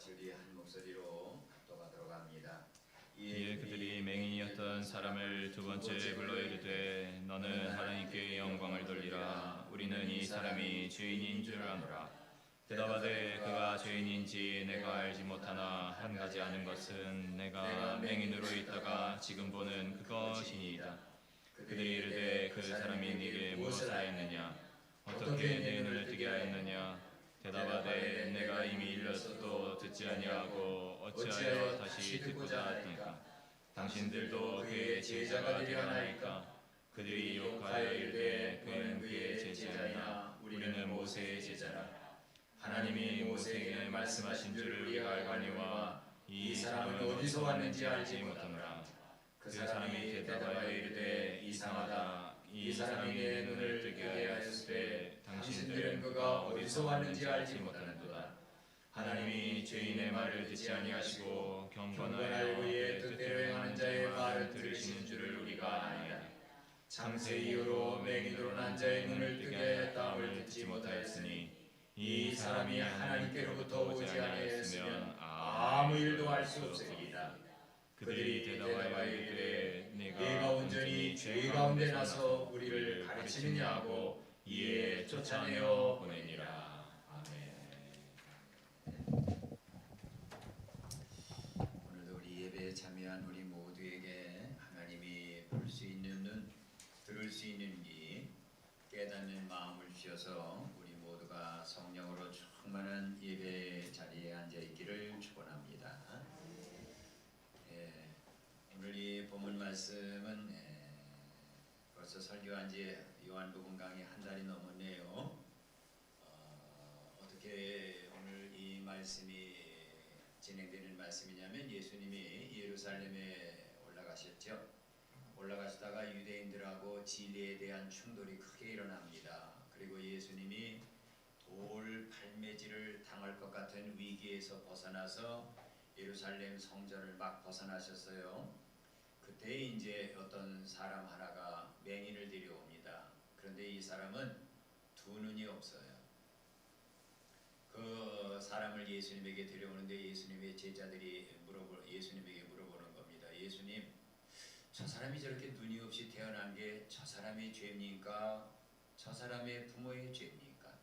같이 한 목소리로 합독하도록 합니다. 이에 그들이 맹인이었던 사람을 두 번째 불러 이르되 너는 하나님께 영광을 돌리라. 우리는 이 사람이 죄인인 줄 아노라. 대답하되 그가 죄인인지 내가 알지 못하나 한 가지 아는 것은 내가 맹인으로 있다가 지금 보는 그것이니이다. 그들이 이르되 그 사람이 네게 무엇을 하였느냐? 어떻게 내 눈을 뜨게 하였느냐? 대답하되 내가 이미 일렀어도 듣지 아니하고 어찌하여 다시 듣고자 하니까? 당신들도 그의 제자가 되려 하나이까? 그들이 욕하여 이르되 그는 그의 제자이나 우리는 모세의 제자라. 하나님이 모세에게 말씀하신 줄을 우리가 알거니와 이 사람은 어디서 왔는지 알지 못하노라. 그 사람이 대답하여 이르되 이상하다. 이 사람이 내 눈을 뜨게 하였을 때 당신들은 그가 어디서 왔는지 알지 못하는도다. 하나님이 죄인의 말을 듣지 아니하시고 경건하여 그의 뜻대로 행하는 자의 말을 들으시는 줄을 우리가 아나이다. 창세 이후로 맹인으로 난 자의 눈을 뜨게 하였다함을 듣지 못하였으니 이 사람이 하나님께로부터 오지 아니하였으면 아무 일도 할 수 없으리이다. 그들이 대답하여 이르되 네가 온전히 죄 가운데 나서 우리를 가르치느냐 하고 이에 쫓아내어 보내니라. 아멘. 오늘도 우리 예배에 참여한 우리 모두에게 하나님이 볼 수 있는 눈, 들을 수 있는 귀, 깨닫는 마음을 주셔서 우리 모두가 성령으로 충만한 예배 자리에 앉아 있기를 축원합니다. 오늘 이 본문 말씀은 벌써 설교한 지 요한복음 강의 한 달이 넘었네요. 어떻게 오늘 이 말씀이 진행되는 말씀이냐면 예수님이 예루살렘에 올라가셨죠. 올라가시다가 유대인들하고 진리에 대한 충돌이 크게 일어납니다. 그리고 예수님이 돌 갈매질을 당할 것 같은 위기에서 벗어나서 예루살렘 성전을 막 벗어나셨어요. 그때 이제 어떤 사람 하나가 맹인을 데려옵니다. 그런데 이 사람은 두 눈이 없어요. 그 사람을 예수님에게 데려오는데 예수님의 제자들이 예수님에게 물어보는 겁니다. 예수님, 저 사람이 저렇게 눈이 없이 태어난 게 저 사람의 죄입니까? 저 사람의 부모의 죄입니까?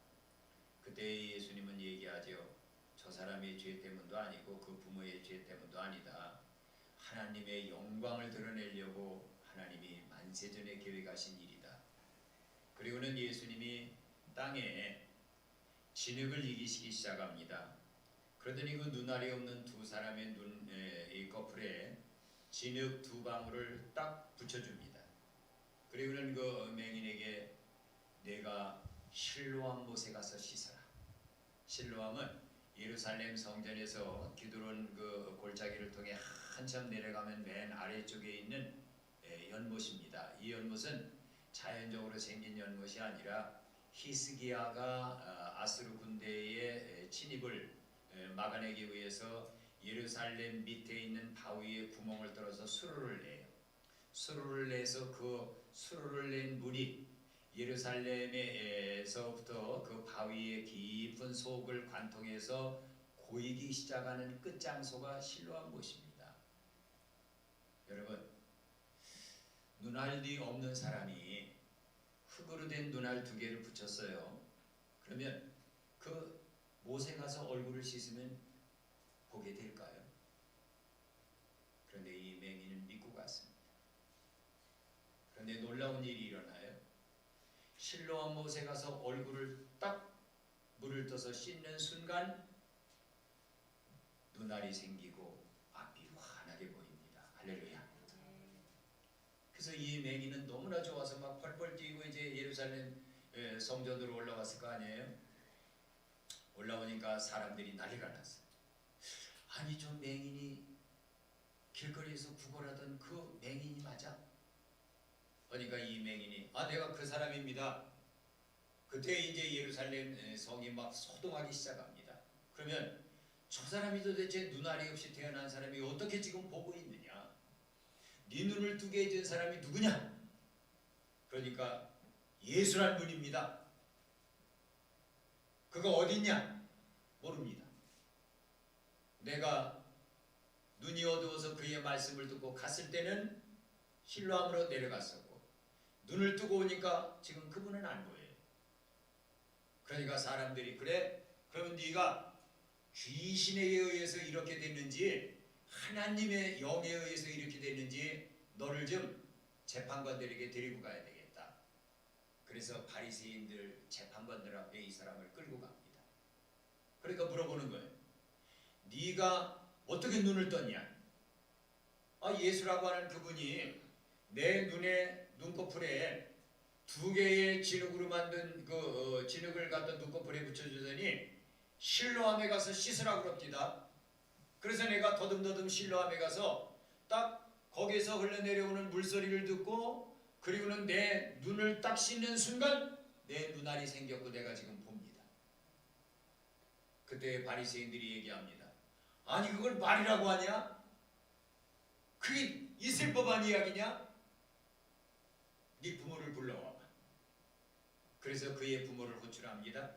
그때 예수님은 얘기하죠. 저 사람의 죄 때문도 아니고 그 부모의 죄 때문도 아니다. 하나님의 영광을 드러내려고 하나님이 만세전에 계획하신 일이다. 그리고는 예수님이 땅에 진흙을 이기시기 시작합니다. 그러더니 그 눈알이 없는 두 사람의 이 커플에 진흙 두 방울을 딱 붙여줍니다. 그리고는 그 맹인에게 내가 실로암 못에 가서 씻어라. 실로암은 예루살렘 성전에서 기드론 그 골짜기를 통해 한참 내려가면 맨 아래쪽에 있는 연못입니다. 이 연못은 자연적으로 생긴 연못이 아니라 히스기야가 아수르 군대의 침입을 막아내기 위해서 예루살렘 밑에 있는 바위에 구멍을 뚫어서 수로를 내요. 수로를 내서 그 수로를 낸 물이 예루살렘에서부터 그 바위의 깊은 속을 관통해서 고이기 시작하는 끝장소가 실로암 못입니다. 여러분, 눈알이 없는 사람이 흙으로 된 눈알 두 개를 붙였어요. 그러면 그 못에 가서 얼굴을 씻으면 보게 될까요? 그런데 이 맹인은 믿고 갔습니다. 그런데 놀라운 일이 일어나요. 실로암 못에 가서 얼굴을 딱 물을 떠서 씻는 순간 눈알이 생기고 앞이 환하게 보입니다. 할렐루야. 그래서 이 맹인은 너무나 좋아서 막 펄펄 뛰고 이제 예루살렘 성전으로 올라왔을 거 아니에요. 올라오니까 사람들이 난리가 났어요. 아니 저 맹인이 길거리에서 구걸하던 그 맹인이 맞아? 그러니까 이 맹인이 내가 그 사람입니다. 그때 이제 예루살렘 성이 막 소동하기 시작합니다. 그러면 저 사람이 도대체 눈알이 없이 태어난 사람이 어떻게 지금 보고 있느냐? 네 눈을 뜨게 해준 사람이 누구냐? 그러니까 예수란 분입니다. 그가 어디 있냐? 모릅니다. 내가 눈이 어두워서 그의 말씀을 듣고 갔을 때는 실로암으로 내려갔었고 눈을 뜨고 오니까 지금 그분은 안 보여요. 그러니까 사람들이 그래? 그러면 네가 귀신에 의해서 이렇게 됐는지 하나님의 영에 의해서 이렇게 됐는지 너를 좀 재판관들에게 데리고 가야 되겠다. 그래서 바리새인들 재판관들 앞에 이 사람을 끌고 갑니다. 그러니까 물어보는 거예요. 네가 어떻게 눈을 떴냐? 예수라고 하는 그분이 내 눈에 눈꺼풀에 2개의 진흙으로 만든 진흙을 갖다 눈꺼풀에 붙여주더니 실로암에 가서 씻으라고 그럽니다. 그래서 내가 더듬더듬 실로암에 가서 딱 거기에서 흘러내려오는 물소리를 듣고 그리고는 내 눈을 딱 씻는 순간 내 눈알이 생겼고 내가 지금 봅니다. 그때 바리새인들이 얘기합니다. 아니 그걸 말이라고 하냐? 그게 있을 법한 이야기냐? 네 부모를 불러와봐. 그래서 그의 부모를 호출합니다.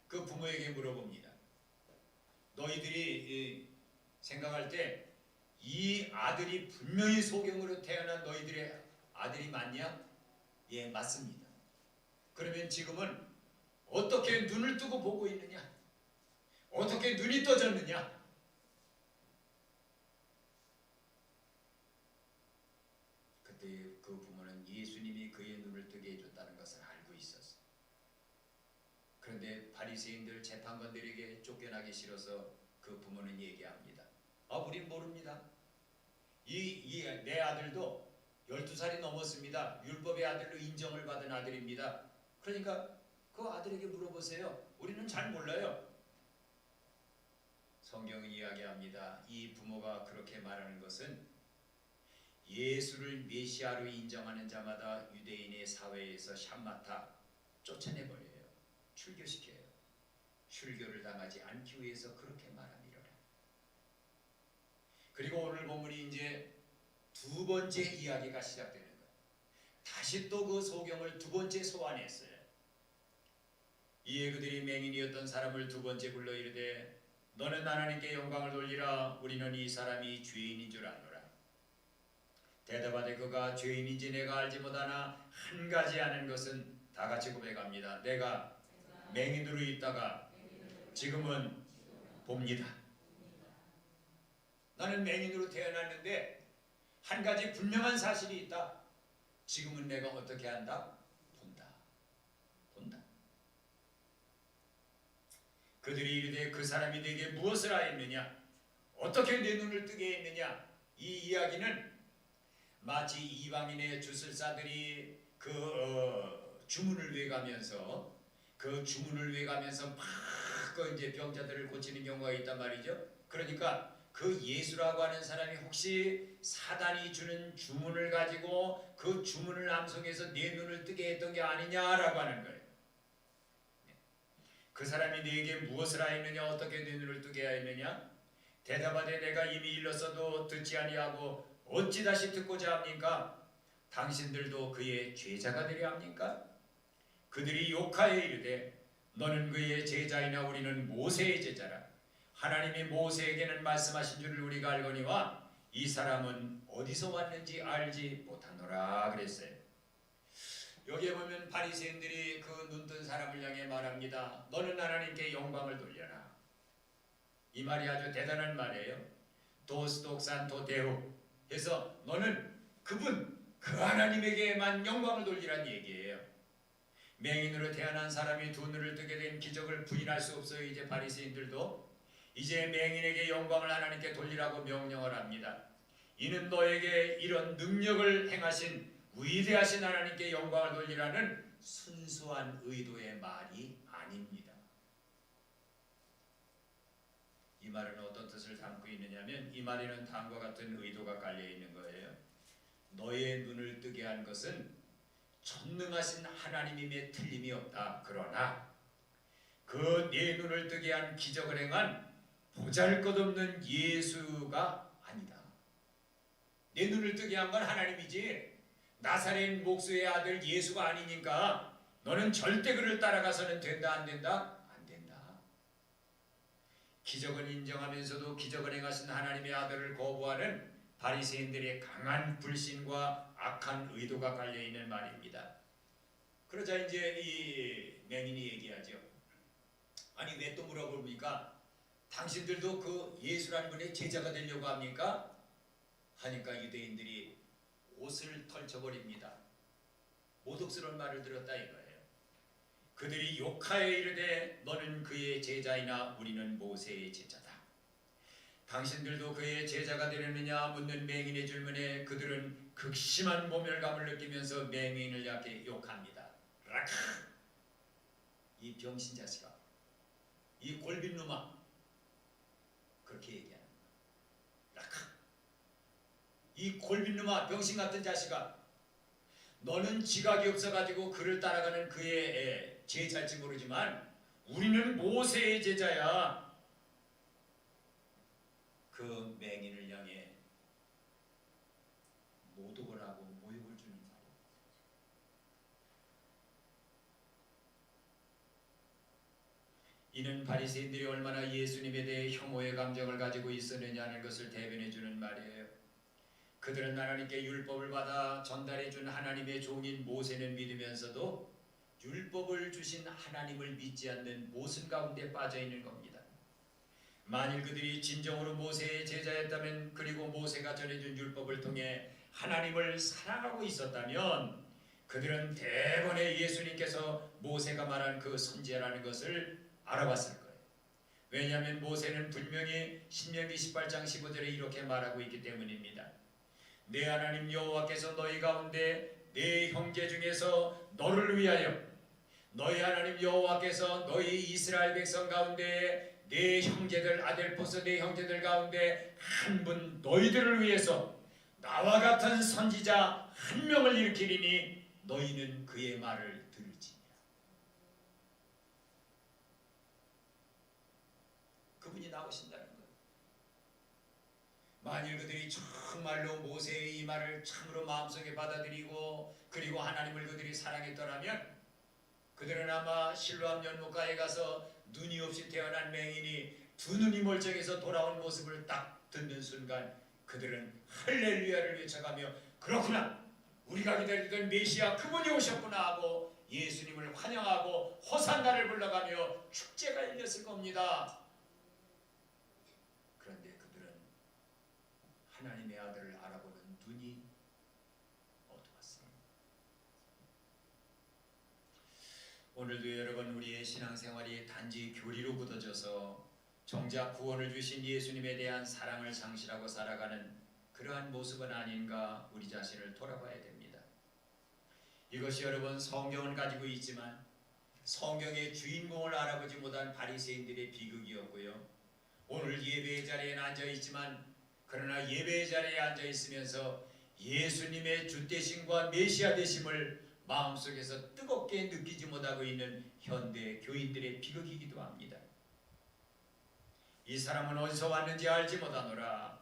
그 부모에게 물어봅니다. 너희들이 생각할 때 이 아들이 분명히 소경으로 태어난 너희들의 아들이 맞냐? 예, 맞습니다. 그러면 지금은 어떻게 눈을 뜨고 보고 있느냐? 어떻게 눈이 떠졌느냐? 그때 그 부모는 예수님이 그의 눈을 뜨게 해줬다는 것을 알고 있었어요. 그런데 바리새인들 재판관들에게 쫓겨나기 싫어서 그 부모는 얘기합니다. 우린 모릅니다. 내 아들도 12살이 넘었습니다. 율법의 아들로 인정을 받은 아들입니다. 그러니까 그 아들에게 물어보세요. 우리는 잘 몰라요. 성경은 이야기합니다. 이 부모가 그렇게 말하는 것은 예수를 메시아로 인정하는 자마다 유대인의 사회에서 샴마타 쫓아내버려요. 출교시켜요. 출교를 당하지 않기 위해서 그렇게 말합니다. 그리고 오늘 본문이 이제 2번째 이야기가 시작되는 거예요. 다시 또 그 소경을 2번째 소환했어요. 이에 그들이 맹인이었던 사람을 2번째 불러 이르되 너는 하나님께 영광을 돌리라. 우리는 이 사람이 죄인인 줄 아노라. 대답하되 그가 죄인인지 내가 알지 못하나 한 가지 아는 것은 다 같이 고백합니다. 내가 맹인으로 있다가 지금은 봅니다. 나는 맹인으로 태어났는데 한 가지 분명한 사실이 있다. 지금은 내가 어떻게 한다? 본다. 그들이 이르되 그 사람이 내게 무엇을 하였느냐? 어떻게 내 눈을 뜨게 했느냐? 이 이야기는 마치 이방인의 주술사들이 주문을 외가면서 막 이제 병자들을 고치는 경우가 있단 말이죠. 그러니까 그 예수라고 하는 사람이 혹시 사단이 주는 주문을 가지고 그 주문을 암송해서 내 눈을 뜨게 했던 게 아니냐라고 하는 거예요. 그 사람이 네게 무엇을 하였느냐? 어떻게 내 눈을 뜨게 하였느냐? 대답하되 내가 이미 일렀어도 듣지 아니하고 어찌 다시 듣고자 합니까? 당신들도 그의 제자가 되려 합니까? 그들이 욕하여 이르되 너는 그의 제자이나 우리는 모세의 제자라. 하나님이 모세에게는 말씀하신 줄을 우리가 알거니와 이 사람은 어디서 왔는지 알지 못하노라 그랬어요. 여기에 보면 바리새인들이 그 눈뜬 사람을 향해 말합니다. 너는 하나님께 영광을 돌려라. 이 말이 아주 대단한 말이에요. 도스독산 도데우 해서 너는 그 하나님에게만 영광을 돌리란 얘기예요. 맹인으로 태어난 사람이 2 눈을 뜨게 된 기적을 부인할 수 없어요. 이제 바리새인들도 이제 맹인에게 영광을 하나님께 돌리라고 명령을 합니다. 이는 너에게 이런 능력을 행하신 위대하신 하나님께 영광을 돌리라는 순수한 의도의 말이 아닙니다. 이 말은 어떤 뜻을 담고 있느냐면 이 말에는 다음과 같은 의도가 깔려 있는 거예요. 너의 눈을 뜨게 한 것은 전능하신 하나님임에 틀림이 없다. 그러나 그 내 눈을 뜨게 한 기적을 행한 보잘것없는 예수가 아니다. 내 눈을 뜨게 한 건 하나님이지 나사렛 목수의 아들 예수가 아니니까 너는 절대 그를 따라가서는 된다 안 된다? 안 된다. 기적을 인정하면서도 기적을 행하신 하나님의 아들을 거부하는 바리새인들의 강한 불신과 악한 의도가 깔려 있는 말입니다. 그러자 이제 이 맹인이 얘기하죠. 아니 왜 또 물어봅니까? 당신들도 그 예수라는 분의 제자가 되려고 합니까? 하니까 유대인들이 옷을 털쳐버립니다. 모독스러운 말을 들었다 이거예요. 그들이 욕하여 이르되 너는 그의 제자이나 우리는 모세의 제자다. 당신들도 그의 제자가 되려느냐 묻는 맹인의 질문에 그들은 극심한 모멸감을 느끼면서 맹인을 향해 욕합니다. 라카! 이 병신 자식아, 이 골빈 놈아, 그렇게 얘기하는 거야. 라카! 이 골빈 놈아, 병신 같은 자식아, 너는 지각이 없어가지고 그를 따라가는 그의 제자일지 모르지만 우리는 모세의 제자야. 그 맹인을 향해 모독을 하고 모욕을 주는 말이에요. 이는 바리새인들이 얼마나 예수님에 대해 혐오의 감정을 가지고 있었느냐는 것을 대변해 주는 말이에요. 그들은 하나님께 율법을 받아 전달해 준 하나님의 종인 모세는 믿으면서도 율법을 주신 하나님을 믿지 않는 모순 가운데 빠져 있는 겁니다. 만일 그들이 진정으로 모세의 제자였다면, 그리고 모세가 전해준 율법을 통해 하나님을 사랑하고 있었다면 그들은 대번에 예수님께서 모세가 말한 그 선지자라는 것을 알아봤을 거예요. 왜냐하면 모세는 분명히 신명기 18장 15절에 이렇게 말하고 있기 때문입니다. 내 하나님 여호와께서 너희 가운데 내 형제 중에서 너를 위하여, 너희 하나님 여호와께서 너희 이스라엘 백성 가운데 내 형제들 아델포스 내 형제들 가운데 한 분 너희들을 위해서 나와 같은 선지자 한 명을 일으키리니 너희는 그의 말을 들을지니라. 그분이 나오신다는 거예요. 만일 그들이 정말로 모세의 이 말을 참으로 마음속에 받아들이고 그리고 하나님을 그들이 사랑했더라면 그들은 아마 실로암 연못가에 가서 눈이 없이 태어난 맹인이 두 눈이 멀쩡해서 돌아온 모습을 딱 듣는 순간 그들은 할렐루야를 외쳐가며 그렇구나, 우리가 기다리던 메시아 그분이 오셨구나 하고 예수님을 환영하고 호산나를 불러가며 축제가 열렸을 겁니다. 그런데 그들은 하나님의 아들을 알아보는 눈이 어두웠어요. 오늘도 여러분, 우리의 신앙생활이 단지 교리로 굳어져서 정작 구원을 주신 예수님에 대한 사랑을 상실하고 살아가는 그러한 모습은 아닌가 우리 자신을 돌아봐야 됩니다. 이것이 여러분 성경을 가지고 있지만 성경의 주인공을 알아보지 못한 바리새인들의 비극이었고요. 오늘 예배의 자리에 앉아있지만 그러나 예배의 자리에 앉아있으면서 예수님의 주되심과 메시아 되심을 마음속에서 뜨겁게 느끼지 못하고 있는 현대 교인들의 비극이기도 합니다. 이 사람은 어디서 왔는지 알지 못하노라.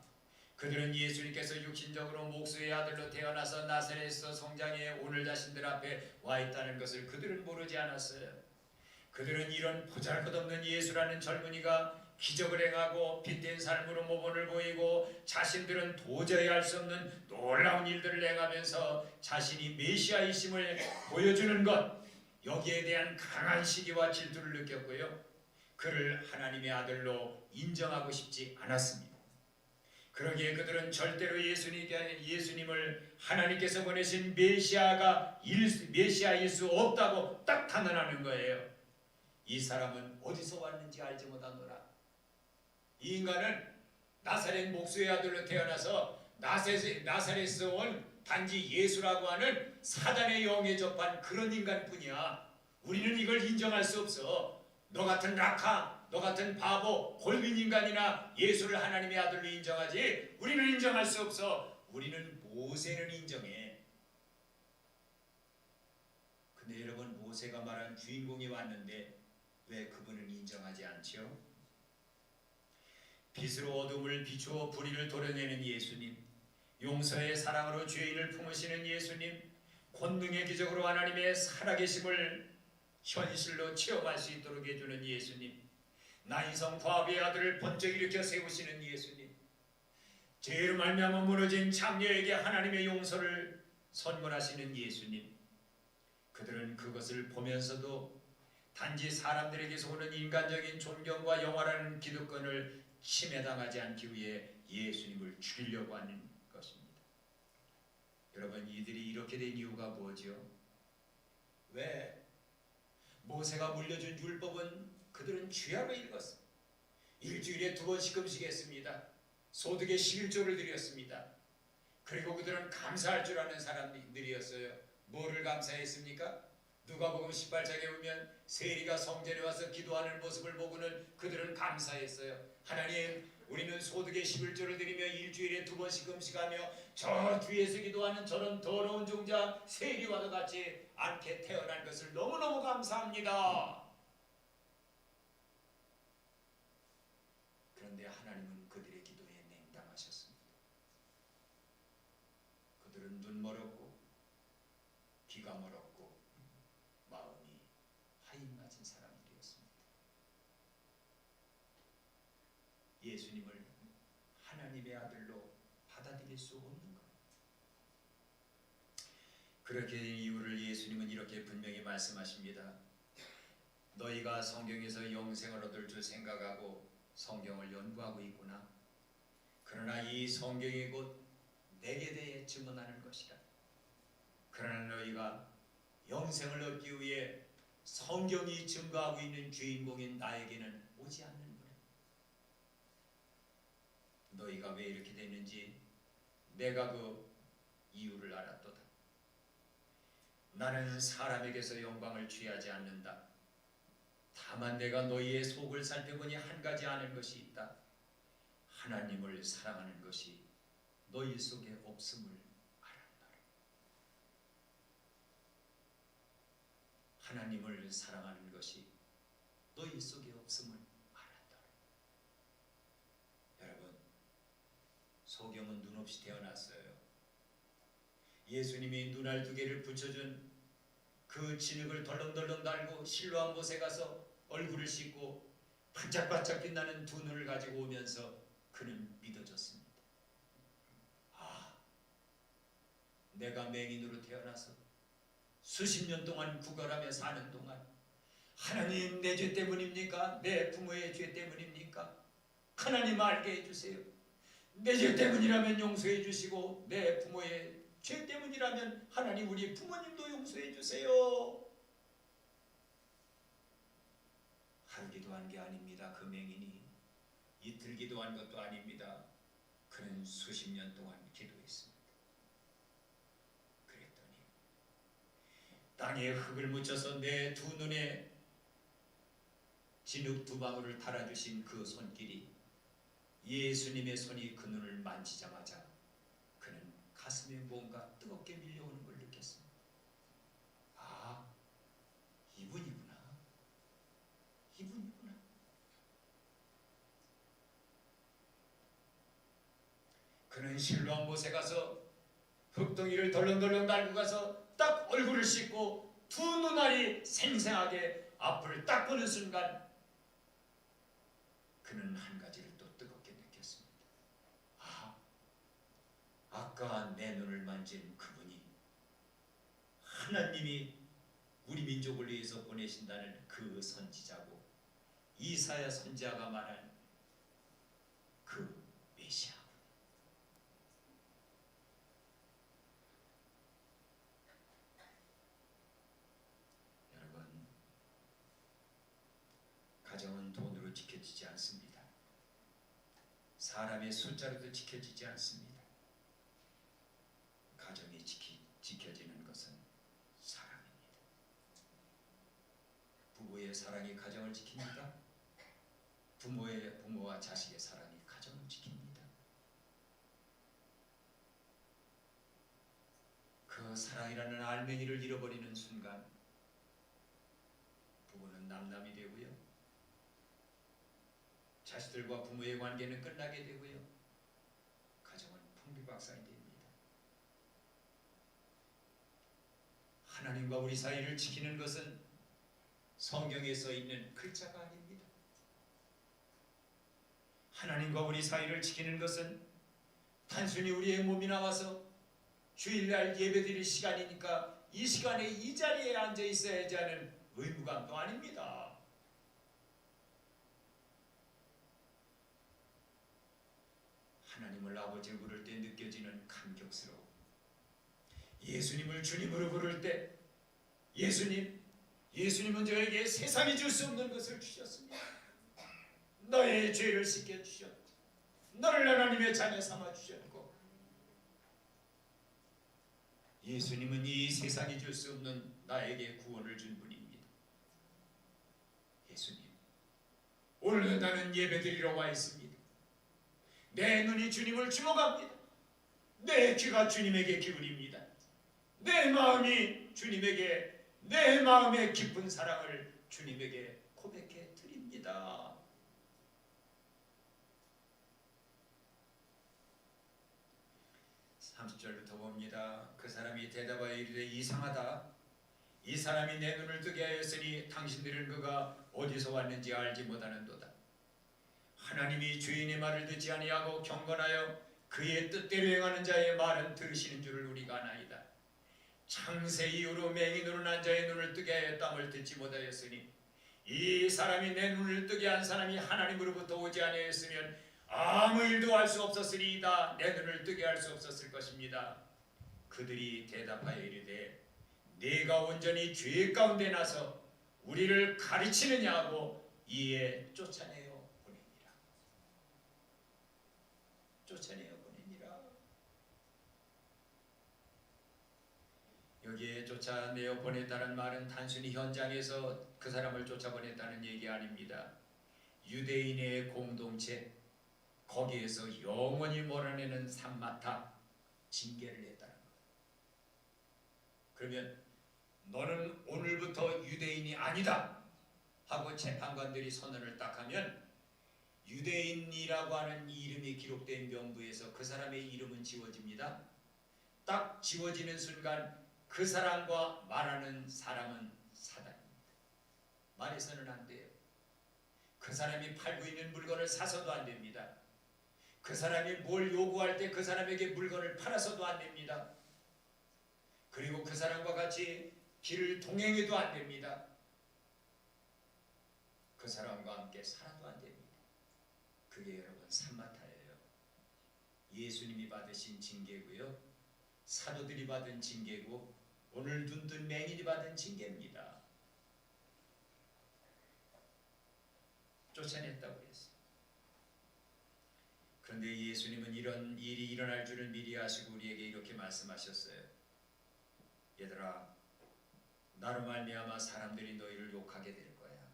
그들은 예수님께서 육신적으로 목수의 아들로 태어나서 나사렛에서 성장해 오늘 자신들 앞에 와 있다는 것을 그들은 모르지 않았어요. 그들은 이런 보잘것없는 예수라는 젊은이가 기적을 행하고 빛된 삶으로 모범을 보이고 자신들은 도저히 할 수 없는 놀라운 일들을 행하면서 자신이 메시아이심을 보여주는 것, 여기에 대한 강한 시기와 질투를 느꼈고요. 그를 하나님의 아들로 인정하고 싶지 않았습니다. 그러기에 그들은 절대로 예수님을 하나님께서 보내신 메시아일 수 없다고 딱 단언하는 거예요. 이 사람은 어디서 왔는지 알지 못하노라. 이 인간은 나사렛 목수의 아들로 태어나서 나사렛에서 온 단지 예수라고 하는 사단의 영에 접한 그런 인간뿐이야. 우리는 이걸 인정할 수 없어. 너 같은 낙하, 너 같은 바보, 골빈 인간이나 예수를 하나님의 아들로 인정하지 우리는 인정할 수 없어. 우리는 모세는 인정해. 근데 여러분, 모세가 말한 주인공이 왔는데 왜 그분은 인정하지 않죠? 빛으로 어둠을 비추어 불의를 도려내는 예수님, 용서의 사랑으로 죄인을 품으시는 예수님, 권능의 기적으로 하나님의 살아계심을 현실로 체험할 수 있도록 해주는 예수님, 나인성 과부의 아들을 번쩍 일으켜 세우시는 예수님, 죄로 말미암아 무너진 장녀에게 하나님의 용서를 선물하시는 예수님, 그들은 그것을 보면서도 단지 사람들에게서 오는 인간적인 존경과 영화라는 기득권을 침해당하지 않기 위해 예수님을 죽이려고 하는 것입니다. 여러분, 이들이 이렇게 된 이유가 뭐죠? 왜? 모세가 물려준 율법은 그들은 쥐하로 읽었습니다. 일주일에 2번씩 금식했습니다. 소득의 11조를 드렸습니다. 그리고 그들은 감사할 줄 아는 사람들이었어요. 뭐를 감사했습니까? 누가복음 18장에 보면 세리가 성전에 와서 기도하는 모습을 보고는 그들은 감사했어요. 하나님, 우리는 소득의 11조를 드리며 일주일에 2번씩 금식하며 저 뒤에서 기도하는 저런 더러운 종자 세리와도 같이 않게 태어난 것을 너무너무 감사합니다. 그런데 하나님은 그들의 기도에 냉담하셨습니다. 그들은 눈 멀었고 귀가 멀었고 마음이 하인 맞은 사람들이었습니다. 예수님을 하나님의 아들로 받아들일 수 없는 것. 그렇게 된 이유를 예수님은 이렇게 분명히 말씀하십니다. 너희가 성경에서 영생을 얻을 줄 생각하고 성경을 연구하고 있구나. 그러나 이 성경이 곧 내게 대해 증언하는 것이라. 그러나 너희가 영생을 얻기 위해 성경이 증거하고 있는 주인공인 나에게는 오지 않는구나. 너희가 왜 이렇게 됐는지 내가 그 이유를 알았도다. 나는 사람에게서 영광을 취하지 않는다. 다만 내가 너희의 속을 살펴보니 한 가지 아는 것이 있다. 하나님을 사랑하는 것이 너희 속에 없음을 알았노라. 하나님을 사랑하는 것이 너희 속에 없음을 알았노라. 여러분, 소경은 눈 없이 태어났어요. 예수님이 눈알 2개를 붙여준 그 진흙을 덜렁덜렁 달고 실로암 못에 가서 얼굴을 씻고 반짝반짝 빛나는 2 눈을 가지고 오면서 그는 믿어졌습니다. 아, 내가 맹인으로 태어나서 수십 년 동안 구걸하며 사는 동안 하나님, 내 죄 때문입니까? 내 부모의 죄 때문입니까? 하나님, 알게 해주세요. 내 죄 때문이라면 용서해 주시고 내 부모의 죄 때문이라면 하나님, 우리 부모님도 용서해 주세요. 하루 기도한 게 아닙니다. 그 맹인이 이틀 기도한 것도 아닙니다. 그는 수십 년 동안 기도했습니다. 그랬더니 땅에 흙을 묻혀서 내 2 눈에 진흙 2방울을 달아주신 그 손길이, 예수님의 손이 그 눈을 만지자마자 그는 가슴에 뭔가 뜨겁게 밀려오는 걸 느꼈습니다. 아, 이분이구나. 이분이구나. 그는 실로암 못에 가서 흙덩이를 덜렁덜렁 달고 가서 딱 얼굴을 씻고 2 눈알이 생생하게 앞을 딱 보는 순간 그는 한 가지를 또 뜨겁게 느꼈습니다. 아, 아까 내 눈을 만진 그분이 하나님이 우리 민족을 위해서 보내신다는 그 선지자고 이사야 선지자가 말한 그 메시아군. 여러분, 가정은 돈으로 지켜지지 않습니다. 사람의 숫자로도 지켜지지 않습니다. 가정이 지켜지는 것은 사랑입니다. 부부의 사랑이 가정을 지킵니다. 부모와 자식의 사랑이 가정을 지킵니다. 그 사랑이라는 알맹이를 잃어버리는 순간 부부는 남남이 되고요, 자식들과 부모의 관계는 끝나게 되고요, 가정은 풍비박산이 됩니다. 하나님과 우리 사이를 지키는 것은 성경에 써 있는 글자가 아닙니다. 하나님과 우리 사이를 지키는 것은 단순히 우리의 몸이 나와서 주일날 예배드릴 시간이니까 이 시간에 이 자리에 앉아 있어야지 하는 의무감도 아닙니다. 하나님을 아버지로 부를 때 느껴지는 감격스러움, 예수님을 주님으로 부를 때 예수님은 저에게 세상이 줄 수 없는 것을 주셨습니다. 너의 죄를 씻겨 주셨고 너를 하나님의 자녀 삼아 주셨고, 예수님은 이 세상이 줄 수 없는 나에게 구원을 준 분입니다. 예수님, 오늘 나는 예배드리러 와 있습니다. 내 눈이 주님을 주목합니다. 내 귀가 주님에게 기울입니다. 내 마음이 주님에게, 내 마음의 깊은 사랑을 주님에게 고백해 드립니다. 30절부터 봅니다. 그 사람이 대답하여 이르되 이상하다. 이 사람이 내 눈을 뜨게 하였으니 당신들은 그가 어디서 왔는지 알지 못하는도다. 하나님이 주인의 말을 듣지 아니하고 경건하여 그의 뜻대로 행하는 자의 말은 들으시는 줄을 우리가 아나이다. 창세 이후로 맹인으로 난 자의 눈을 뜨게 하였다을 듣지 못하였으니 이 사람이 내 눈을 뜨게 한 사람이 하나님으로부터 오지 아니하였으면 아무 일도 할 수 없었으리이다. 내 눈을 뜨게 할 수 없었을 것입니다. 그들이 대답하여 이르되 네가 온전히 죄 가운데 나서 우리를 가르치느냐 하고 이에 쫓아내어 보내니라. 쫓아내어 보내니라. 여기에 쫓아내어 보냈다는 말은 단순히 현장에서 그 사람을 쫓아보냈다는 얘기 아닙니다. 유대인의 공동체, 거기에서 영원히 몰아내는 삼마타 징계를 했다는 거예요. 그러면 너는 오늘부터 유대인이 아니다 하고 재판관들이 선언을 딱 하면 유대인이라고 하는 이름이 기록된 명부에서 그 사람의 이름은 지워집니다. 딱 지워지는 순간 그 사람과 말하는 사람은 사단입니다. 말해서는 안 돼요. 그 사람이 팔고 있는 물건을 사서도 안 됩니다. 그 사람이 뭘 요구할 때 그 사람에게 물건을 팔아서도 안 됩니다. 그리고 그 사람과 같이 길을 동행해도 안 됩니다. 그 사람과 함께 살아도 안 됩니다. 그게 여러분 삼마타예요. 예수님이 받으신 징계고요, 사도들이 받은 징계고, 오늘 눈 뜬 맹인이 받은 징계입니다. 쫓아냈다고 했어요. 그런데 예수님은 이런 일이 일어날 줄을 미리 아시고 우리에게 이렇게 말씀하셨어요. 얘들아, 나로 말미암아 사람들이 너희를 욕하게 될 거야.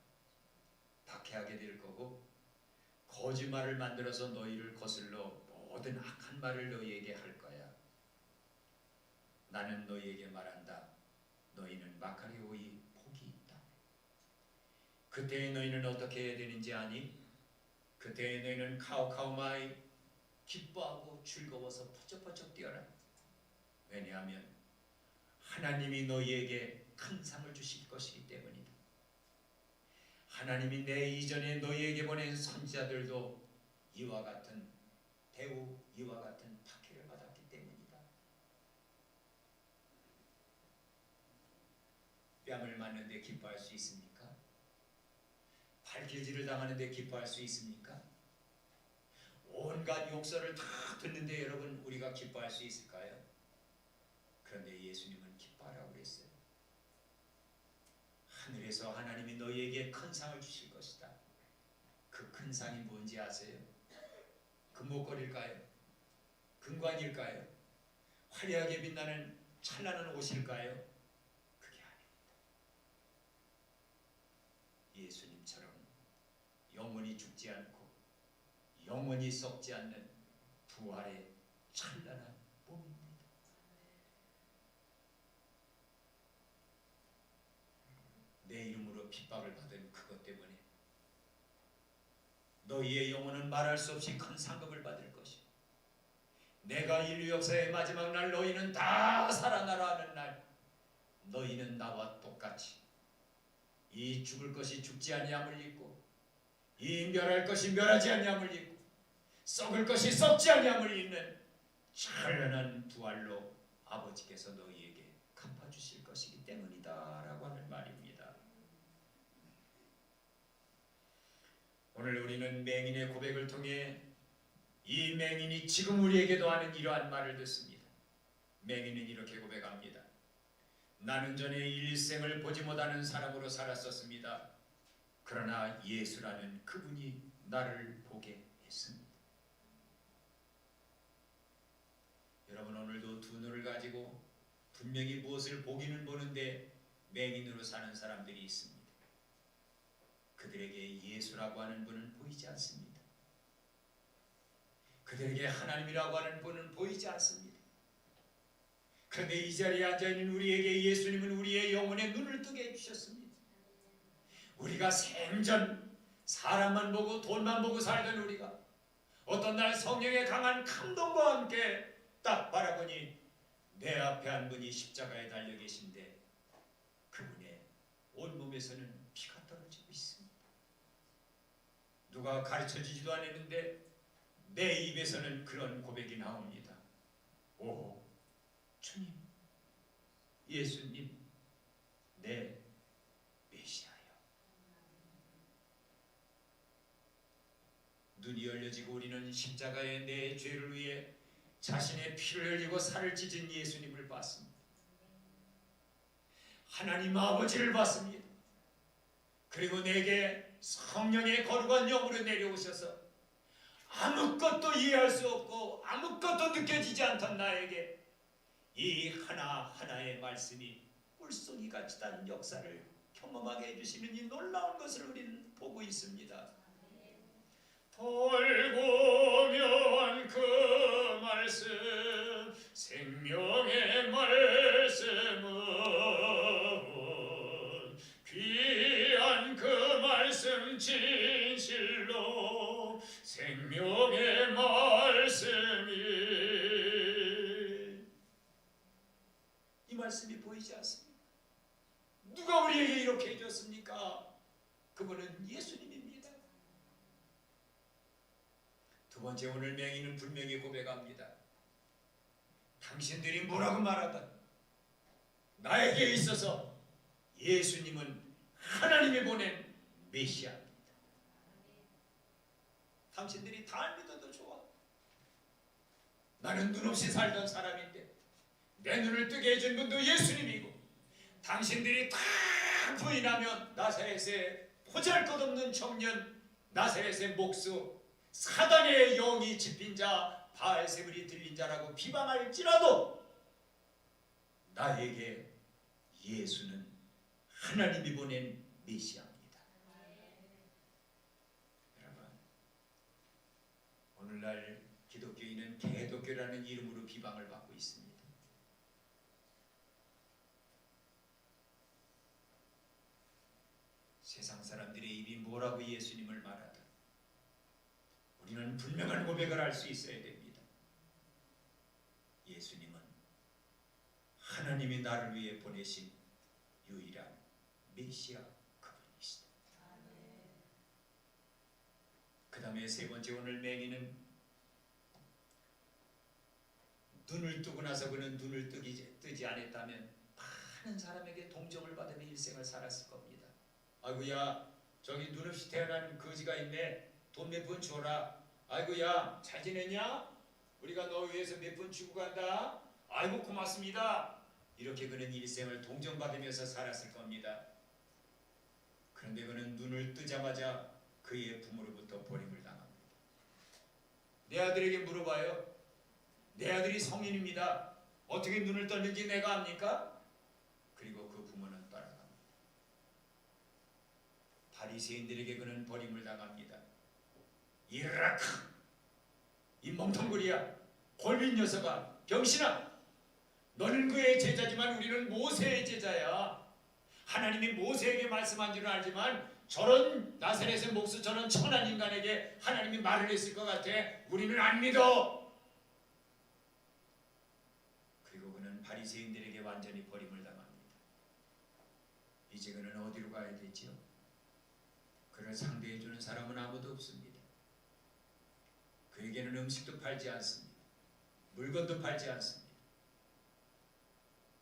박해하게 될 거고, 거짓말을 만들어서 너희를 거슬러 모든 악한 말을 너희에게 할 거야. 나는 너희에게 말한다. 너희는 마카리오의 복이 있다. 그때에 너희는 어떻게 해야 되는지 아니? 그때에 너희는 카오카오마이 기뻐하고 즐거워서 퍼쩍퍼쩍 뛰어라. 왜냐하면 하나님이 너희에게 큰 상을 주실 것이기 때문이다. 하나님이 내 이전에 너희에게 보낸 선지자들도 이와 같은 대우, 이와 같은 박해를 받았기 때문이다. 뺨을 맞는데 기뻐할 수 있습니까? 발길질을 당하는데 기뻐할 수 있습니까? 온갖 욕설을 다 듣는데 여러분 우리가 기뻐할 수 있을까요? 그런데 예수님은 기뻐하라고 그랬어요. 하늘에서 하나님이 너희에게 큰 상을 주실 것이다. 그 큰 상이 뭔지 아세요? 금목걸일까요? 금관일까요? 화려하게 빛나는 찬란한 옷일까요? 그게 아닙니다. 예수님처럼 영원히 죽지 않고 영원히 썩지 않는 부활의 찬란한 몸입니다. 내 이름으로 핍박을 받은 그것 때문에 너희의 영혼은 말할 수 없이 큰 상급을 받을 것이고, 내가 인류 역사의 마지막 날 너희는 다 살아나라 하는 날 너희는 나와 똑같이 이 죽을 것이 죽지 아니함을 입고 이 멸할 것이 멸하지 아니함을 입고 썩을 것이 썩지 아니함을 입는 찬란한 부활로 아버지께서 너희에게 갚아주실 것이기 때문이다 라고 하는 말입니다. 오늘 우리는 맹인의 고백을 통해 이 맹인이 지금 우리에게도 하는 이러한 말을 듣습니다. 맹인은 이렇게 고백합니다. 나는 전에 일생을 보지 못하는 사람으로 살았었습니다. 그러나 예수라는 그분이 나를 보게 했습니다. 여러분, 오늘도 두 눈을 가지고 분명히 무엇을 보기는 보는데 맹인으로 사는 사람들이 있습니다. 그들에게 예수라고 하는 분은 보이지 않습니다. 그들에게 하나님이라고 하는 분은 보이지 않습니다. 그런데 이 자리에 앉아있는 우리에게 예수님은 우리의 영혼에 눈을 뜨게 해주셨습니다. 우리가 생전 사람만 보고 돈만 보고 살던 우리가 어떤 날 성령의 강한 감동과 함께 딱 바라보니 내 앞에 한 분이 십자가에 달려 계신데 그분의 온몸에서는 피가 떨어지고 있습니다. 누가 가르쳐주지도 않았는데 내 입에서는 그런 고백이 나옵니다. 오, 주님, 예수님, 내 메시아요. 눈이 열려지고 우리는 십자가에 내 죄를 위해 자신의 피를 흘리고 살을 찢은 예수님을 봤습니다. 하나님 아버지를 봤습니다. 그리고 내게 성령의 거룩한 영으로 내려오셔서 아무것도 이해할 수 없고 아무것도 느껴지지 않던 나에게 이 하나하나의 말씀이 물속이 같이 다른 역사를 경험하게 해주시는 이 놀라운 것을 우리는 보고 있습니다. 돌보면 그 말씀, 생명의 말씀은 귀한 그 말씀 진실로 생명의 말씀이 이 말씀이 보이지 않습니까? 누가 우리에게 이렇게 해줬습니까? 그분은 예수님입니다. 두 번째, 오늘 맹인은 분명히 고백합니다. 당신들이 뭐라고 말하든 나에게 있어서 예수님은 하나님이 보낸 메시아입니다. 당신들이 다 믿어도 좋아. 나는 눈 없이 살던 사람인데 내 눈을 뜨게 해준 분도 예수님이고, 당신들이 다 부인하면 나사렛의 보잘것없는 청년, 나사렛의 목수, 사단의 영이 집힌 자, 바알세불이 들린 자라고 비방할지라도 나에게 예수는 하나님이 보낸 메시아입니다. 여러분, 오늘날 기독교인은 개독교라는 이름으로 비방을 받고 있습니다. 세상 사람들의 입이 뭐라고 예수님을 말하든 우리는 분명한 고백을 할 수 있어야 됩니다. 예수님은 하나님이 나를 위해 보내신 유일한 메시아 그분이시다. 그 다음에 세 번째, 오늘 맹인은 눈을 뜨고 나서 그는 눈을 뜨지 않았다면 많은 사람에게 동정을 받으며 일생을 살았을 겁니다. 아이고야, 저기 눈 없이 태어난 거지가 있네. 돈 몇 푼 줘라. 아이고야, 잘 지냈냐? 우리가 너 위해서 몇 푼 주고 간다. 아이고 고맙습니다. 이렇게 그는 일생을 동정받으면서 살았을 겁니다. 그런데 그는 눈을 뜨자마자 그의 부모로부터 버림을 당합니다. 내 아들에게 물어봐요. 내 아들이 성인입니다. 어떻게 눈을 떴는지 내가 압니까? 그리고 그 부모는 떠나갑니다. 바리새인들에게 그는 버림을 당합니다. 이라크, 이 멍텅구리야, 골빈 녀석아, 병신아, 너는 그의 제자지만 우리는 모세의 제자야. 하나님이 모세에게 말씀한 줄은 알지만 저런 나사렛의 목수, 저런 천한 인간에게 하나님이 말을 했을 것 같아. 우리는 안 믿어. 그리고 그는 바리새인들에게 완전히 버림을 당합니다. 이제 그는 어디로 가야 되지요? 그를 상대해주는 사람은 아무도 없습니다. 그에게는 음식도 팔지 않습니다. 물건도 팔지 않습니다.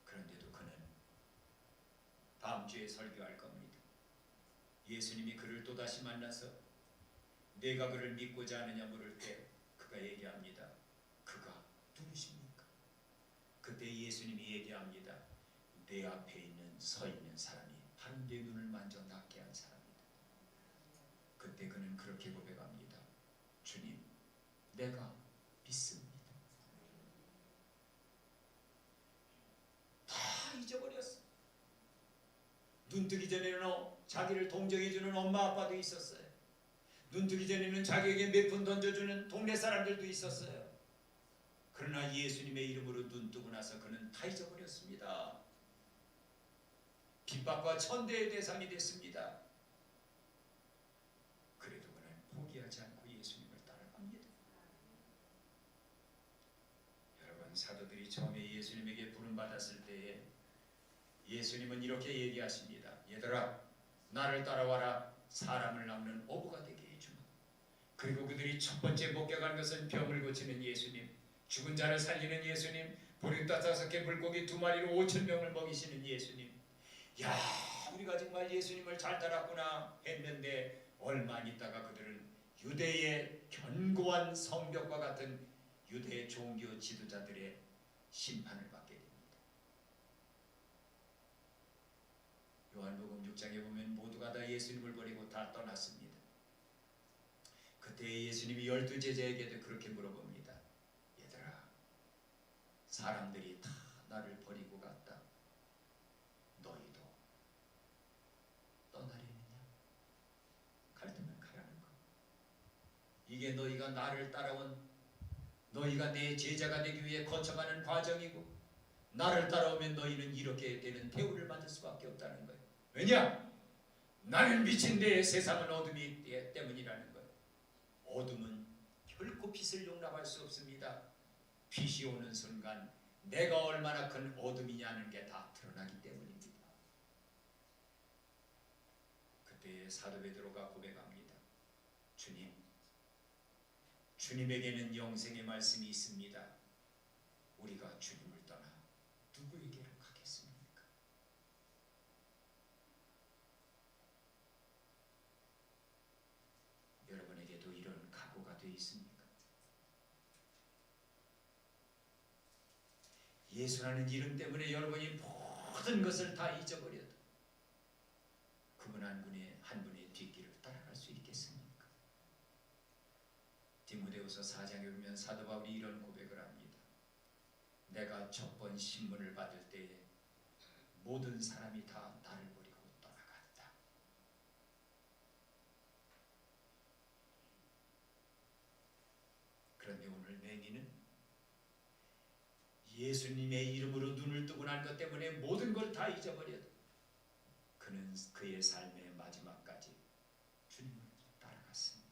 그런데도 그는 다음 주에 설교할 겁니다. 예수님이 그를 또다시 만나서 내가 그를 믿고자 하느냐 물을 때 그가 얘기합니다. 그가 누구십니까? 그때 예수님이 얘기합니다. 내 앞에 있는 서 있는 사람이 바로 내 눈을 만져 낫게 한 사람이다. 그때 그는 그렇게 고백합니다. 주님, 내가 믿습니다. 다 잊어버렸어. 눈 뜨기 전에는 자기를 동정해주는 엄마 아빠도 있었어요. 눈 뜨기 전에는 자기에게 몇 푼 던져주는 동네 사람들도 있었어요. 그러나 예수님의 이름으로 눈 뜨고 나서 그는 다 잊어버렸습니다. 핍박과 천대의 대상이 됐습니다. 그래도 그는 포기하지 않고 예수님을 따라갑니다. 여러분, 사도들이 처음에 예수님에게 부름받았을 때에 예수님은 이렇게 얘기하십니다. 얘들아, 나를 따라와라. 사람을 낚는 어부가 되게 해주마. 그리고 그들이 첫 번째 목격한 것은 병을 고치는 예수님, 죽은 자를 살리는 예수님, 보리떡 5개 물고기 2마리로 5,000명을 먹이시는 예수님. 야, 우리가 정말 예수님을 잘 따랐구나 했는데 얼마 안 있다가 그들은 유대의 견고한 성벽과 같은 유대 종교 지도자들의 심판을 받게 됩니다. 요한복음 6장에 보면 모두가 다 예수님을 버리고 다 떠났습니다. 그때 예수님이 12제자에게도 그렇게 물어봅니다. 얘들아, 사람들이 다 나를 버리고 갔다. 너희도 떠나려느냐? 갈 때면 가라는 거. 이게 너희가 나를 따라온, 너희가 내 제자가 되기 위해 거쳐가는 과정이고, 나를 따라오면 너희는 이렇게 되는 대우를 받을 수밖에 없다는 거예요. 왜냐? 나는 빛인데 세상은 어둠이 때문이라는 거예요. 어둠은 결코 빛을 용납할 수 없습니다. 빛이 오는 순간 내가 얼마나 큰 어둠이냐는 게 다 드러나기 때문입니다. 그때 사도 베드로가 고백합니다. 주님, 주님에게는 영생의 말씀이 있습니다. 우리가 주님을 떠나 누구에게로 가겠습니까? 여러분에게도 이런 각오가 되어 있습니까? 예수라는 이름 때문에 여러분이 모든 것을 다 잊어버려도 그분 한 분의 뒷길을 따라갈 수 있겠습니까? 디모데후서 4장에 보면 사도 바울이 이런 고백을 합니다. 내가 첫 번 신문을 받을 때에 모든 사람이 다 나를 버리고 떠나갔다. 그런데 오늘 맹인은 예수님의 이름으로 눈을 뜨고 난 것 때문에 모든 걸 다 잊어버려도 그는 그의 삶의 마지막까지 주님을 따라갔습니다.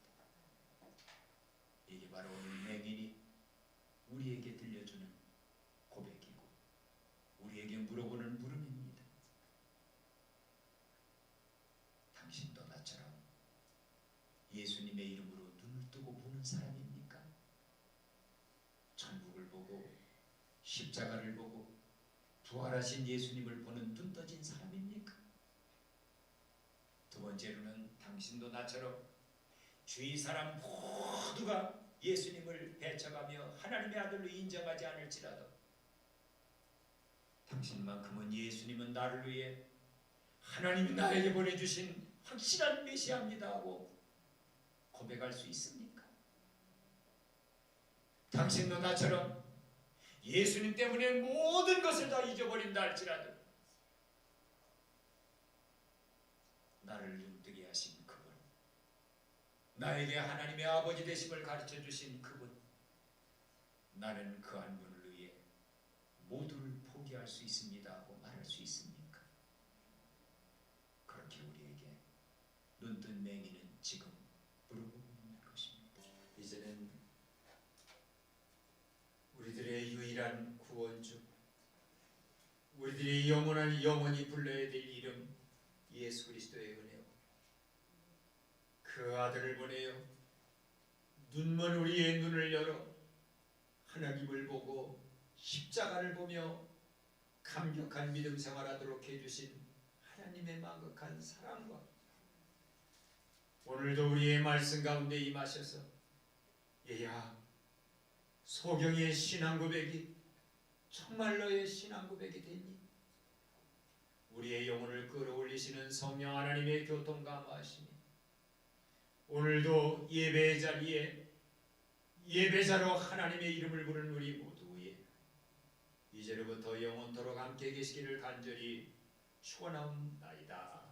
이게 바로 오늘 맹인이 우리에게 들려주는 고백이고 우리에게 물어보는 물음입니다. 당신도 나처럼 예수님의 이름으로 눈을 뜨고 보는 사람입니까? 천국을 보고 십자가를 보고 부활하신 예수님을 보는 눈 떠진 사람입니까? 두 번째로는 당신도 나처럼 주위 사람 모두가 예수님을 배척하며 하나님의 아들로 인정하지 않을지라도 당신만큼은 예수님은 나를 위해 하나님이 나에게 보내주신 확실한 메시아입니다 하고 고백할 수 있습니까? 당신도 나처럼 예수님 때문에 모든 것을 다 잊어버린다 할지라도 나를 눈뜨게 하신 그분, 나에게 하나님의 아버지 되심을 가르쳐 주신 그분, 나는 그 한 분을 위해 모두를 포기할 수 있습니다 하고 말할 수 있습니까? 그렇게 우리에게 눈뜬 맹인은 지금 물어보고 있는 것입니다. 이제는 우리들의 유일한 구원주, 우리들이 영원히 불러야 될 이름 예수 그리스도의 은혜요, 그 아들을 보내어 눈먼 우리의 눈을 열어 하나님을 보고 십자가를 보며 감격한 믿음 생활하도록 해주신 하나님의 만극한 사랑과 오늘도 우리의 말씀 가운데 임하셔서 얘야 소경의 신앙 고백이 정말 너의 신앙 고백이 되니 우리의 영혼을 끌어올리시는 성령 하나님의 교통 감화하시니 오늘도 예배의 자리에 예배자로 하나님의 이름을 부르는 우리 모두 위에 이제로부터 영원토록 함께 계시기를 간절히 축원하옵나이다.